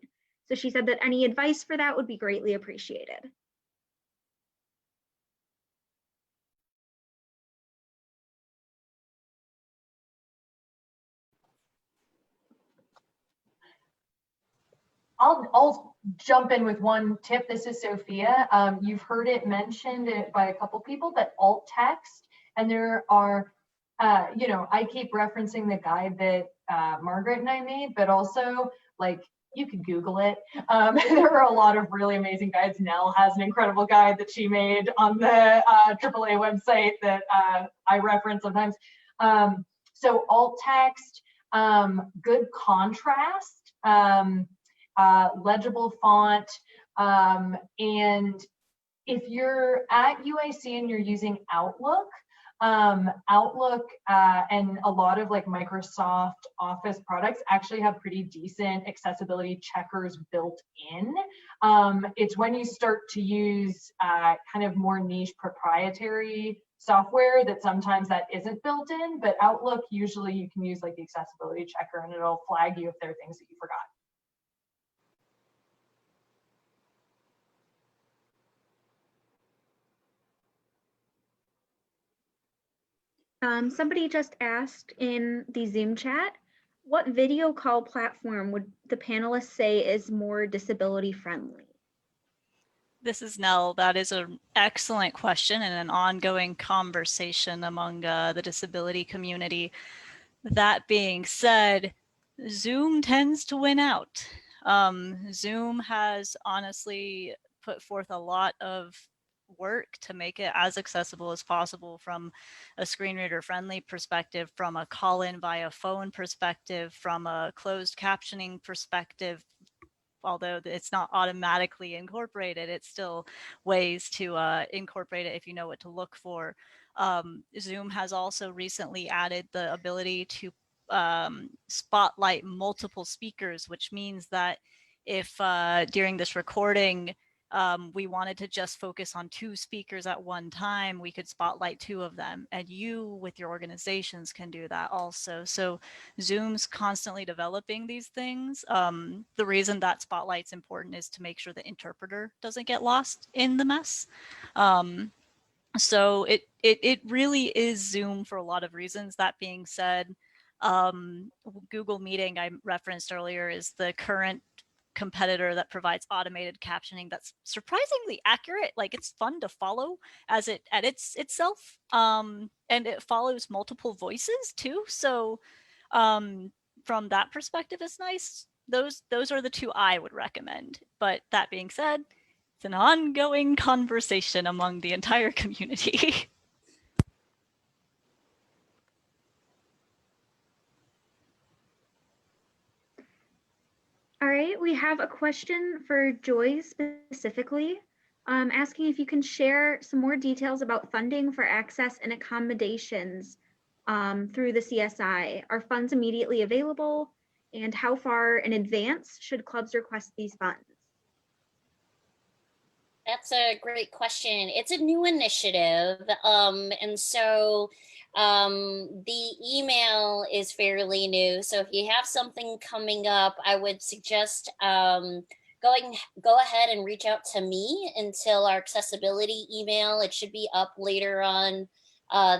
So she said that any advice for that would be greatly appreciated. I'll jump in with one tip. This is Sophia. You've heard it mentioned by a couple people, but alt text, and there are, I keep referencing the guide that Margaret and I made, but also like you can Google it. There are a lot of really amazing guides. Nell has an incredible guide that she made on the AAA website that I reference sometimes. So alt text, good contrast, legible font, and if you're at UIC and you're using Outlook, Outlook and a lot of like Microsoft Office products actually have pretty decent accessibility checkers built in. It's when you start to use kind of more niche proprietary software that sometimes that isn't built in, but Outlook, usually you can use like the accessibility checker and it'll flag you if there are things that you forgot. Somebody just asked in the Zoom chat, what video call platform would the panelists say is more disability friendly? This is Nell. That is an excellent question and an ongoing conversation among the disability community. That being said, Zoom tends to win out. Zoom has honestly put forth a lot of work to make it as accessible as possible from a screen reader friendly perspective, from a call-in via phone perspective, from a closed captioning perspective. Although it's not automatically incorporated, it's still ways to incorporate it if you know what to look for. Zoom has also recently added the ability to spotlight multiple speakers, which means that if during this recording we wanted to just focus on 2 speakers at one time, we could spotlight 2 of them, and you with your organizations can do that also. So Zoom's constantly developing these things. The reason that spotlight's important is to make sure the interpreter doesn't get lost in the mess. So it really is Zoom for a lot of reasons. That being said, Google Meeting I referenced earlier is the current competitor that provides automated captioning that's surprisingly accurate. Like, it's fun to follow as it edits itself, and it follows multiple voices too. So from that perspective, it's nice. Those are the 2 I would recommend. But that being said, it's an ongoing conversation among the entire community. All right, we have a question for Joy specifically, asking if you can share some more details about funding for access and accommodations through the CSI. Are funds immediately available, and how far in advance should clubs request these funds? That's a great question. It's a new initiative. And so the email is fairly new. So if you have something coming up, I would suggest go ahead and reach out to me until our accessibility email. It should be up later on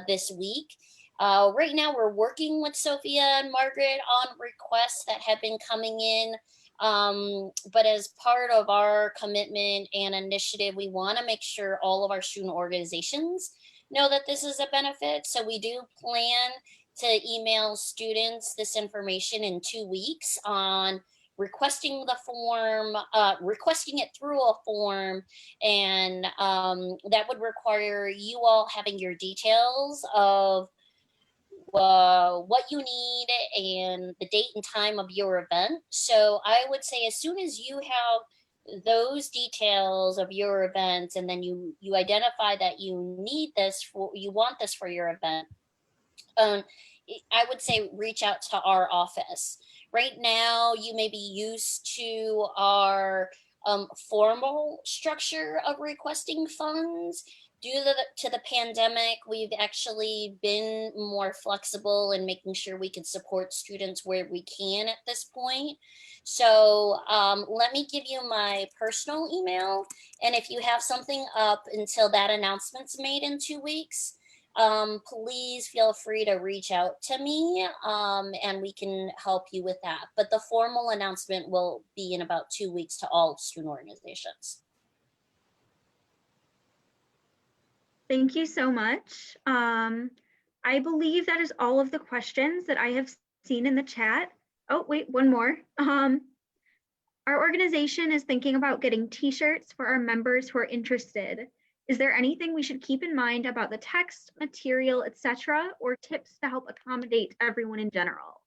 this week. Right now, we're working with Sophia and Margaret on requests that have been coming in. But as part of our commitment and initiative, we want to make sure all of our student organizations know that this is a benefit. So we do plan to email students this information in 2 weeks on requesting the form, requesting it through a form, and that would require you all having your details of what you need and the date and time of your event. So I would say as soon as you have those details of your event, and then you identify that you need this for, you want this for your event, I would say reach out to our office. Right now, you may be used to our formal structure of requesting funds. Due to the pandemic, we've actually been more flexible in making sure we can support students where we can at this point. So let me give you my personal email. And if you have something up until that announcement's made in 2 weeks, please feel free to reach out to me and we can help you with that. But the formal announcement will be in about 2 weeks to all student organizations. Thank you so much. I believe that is all of the questions that I have seen in the chat. Oh, wait, one more. Our organization is thinking about getting t-shirts for our members who are interested. Is there anything we should keep in mind about the text, material, etc., or tips to help accommodate everyone in general?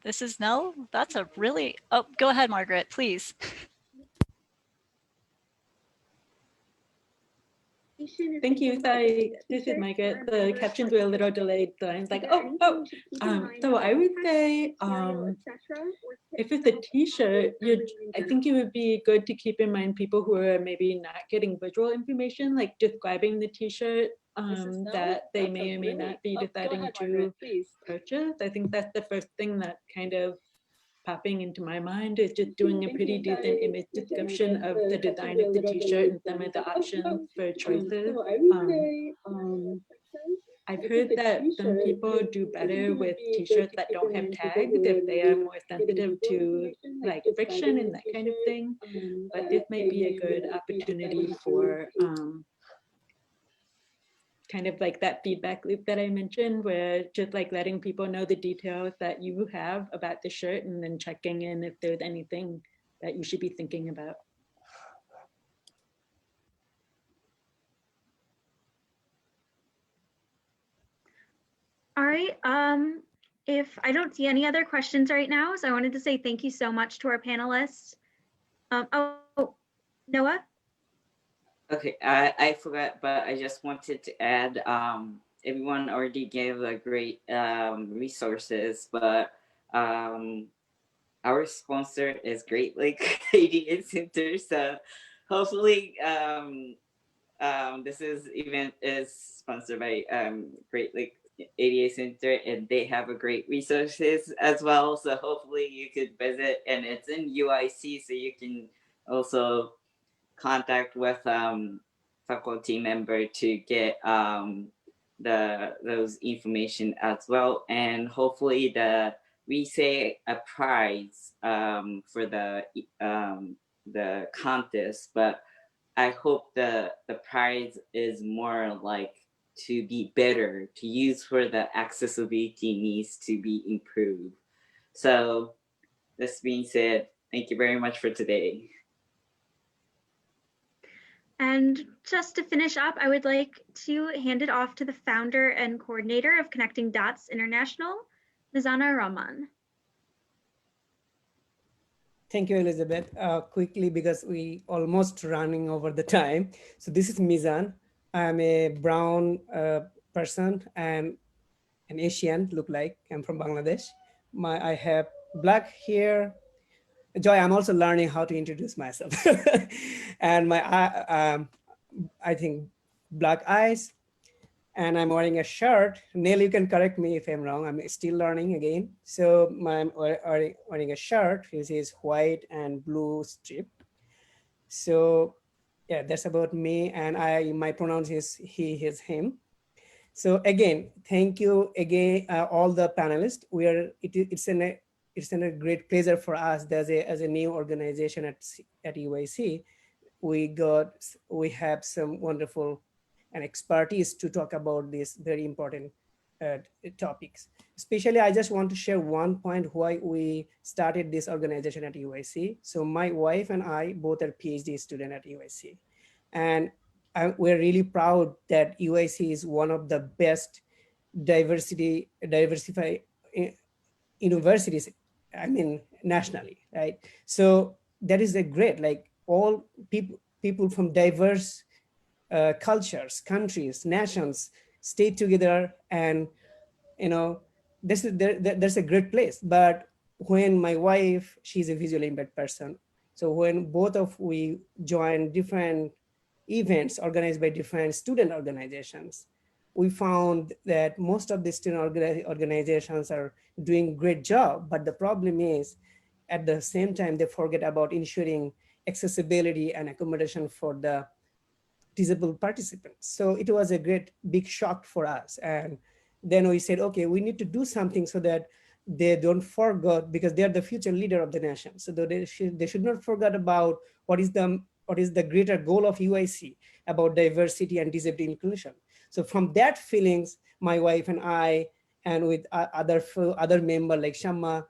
This is Nell. That's a really, oh, go ahead, Margaret, please. Thank you. Sorry, this is Margaret. The captions were a little delayed, so I was like, oh. So I would say, if it's a T-shirt, I think it would be good to keep in mind people who are maybe not getting visual information, like describing the T-shirt that they may or may not be deciding to purchase. I think that's the first thing that kind of popping into my mind is just doing a pretty decent image description of the design of the T-shirt and some of the options for choices. I've heard that some people do better with T-shirts that don't have tags if they are more sensitive to like friction and that kind of thing. But this might be a good opportunity for kind of like that feedback loop that I mentioned, where just like letting people know the details that you have about the shirt and then checking in if there's anything that you should be thinking about. All right. If I don't see any other questions right now, so I wanted to say thank you so much to our panelists. Noah? Okay, I forgot, but I just wanted to add, everyone already gave a great resources, but our sponsor is Great Lake ADA Center, so hopefully this event is sponsored by Great Lake ADA Center, and they have a great resources as well, so hopefully you could visit, and it's in UIC, so you can also contact with faculty member to get those information as well, and hopefully we say a prize for the contest, but I hope the prize is more like to be better, to use for the accessibility needs to be improved. So this being said, thank you very much for today. And just to finish up, I would like to hand it off to the founder and coordinator of Connecting Dots International, Lazana Rahman. Thank you, Elizabeth. Quickly, because we almost running over the time. So this is Mizan. I'm a brown person and an Asian, look like. I'm from Bangladesh. I have black hair. Joy, I'm also learning how to introduce myself. And I think black eyes, and I'm wearing a shirt. Nell, you can correct me if I'm wrong. I'm still learning again. So I'm wearing a shirt, which is white and blue strip. So yeah, that's about me. And my pronouns is he, his, him. So again, thank you again, all the panelists. It's a great pleasure for us as a new organization at UIC. We have some wonderful and expertise to talk about these very important topics. Especially, I just want to share one point why we started this organization at UIC. So my wife and I both are PhD students at UIC. And we're really proud that UIC is one of the best diversified universities, I mean, nationally, right? So that is a great, like all people from diverse cultures, countries, nations stay together, and there's a great place. But when my wife, she's a visually impaired person, so when both of we join different events organized by different student organizations, we found that most of the student organizations are doing great job, but the problem is at the same time they forget about ensuring accessibility and accommodation for the disabled participants. So it was a great big shock for us. And then we said, okay, we need to do something so that they don't forget, because they're the future leader of the nation. So they should not forget about what is the greater goal of UIC about diversity and disability inclusion. So from that feelings, my wife and I, and with other member like Shamma,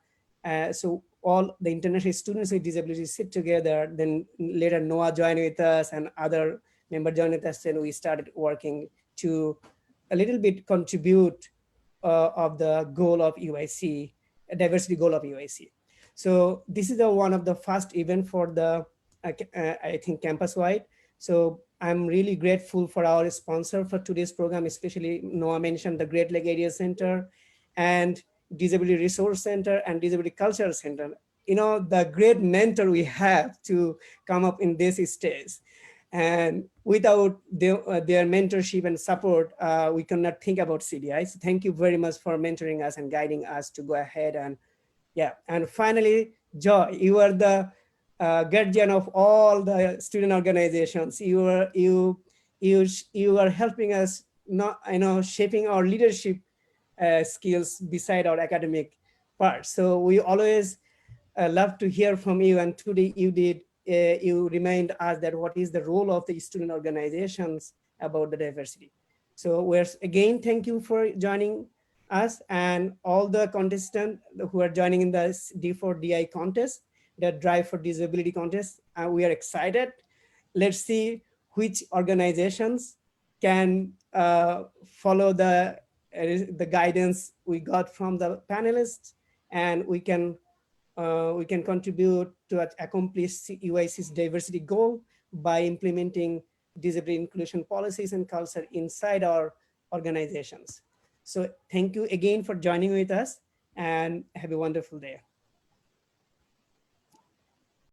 so all the international students with disabilities sit together. Then later Noah joined with us and other member joined with us, and we started working to a little bit contribute of the goal of UIC diversity goal of UIC. So this is one of the first event for the, I think, campus-wide. So I'm really grateful for our sponsor for today's program, especially Noah mentioned the Great Lake Area Center and Disability Resource Center and Disability Culture Center. You know, the great mentor we have to come up in this stage. And without their mentorship and support, we cannot think about CDI. So thank you very much for mentoring us and guiding us to go ahead. And yeah, and finally, Joy, you are the guardian of all the student organizations. You are helping us, shaping our leadership skills beside our academic part. So we always love to hear from you. And today you remind us that what is the role of the student organizations about the diversity. So again, thank you for joining us and all the contestants who are joining in the D4DI contest, the Drive for Disability contest. We are excited. Let's see which organizations can follow the guidance we got from the panelists, and we can contribute to accomplish UIC's diversity goal by implementing disability inclusion policies and culture inside our organizations. So thank you again for joining with us, and have a wonderful day.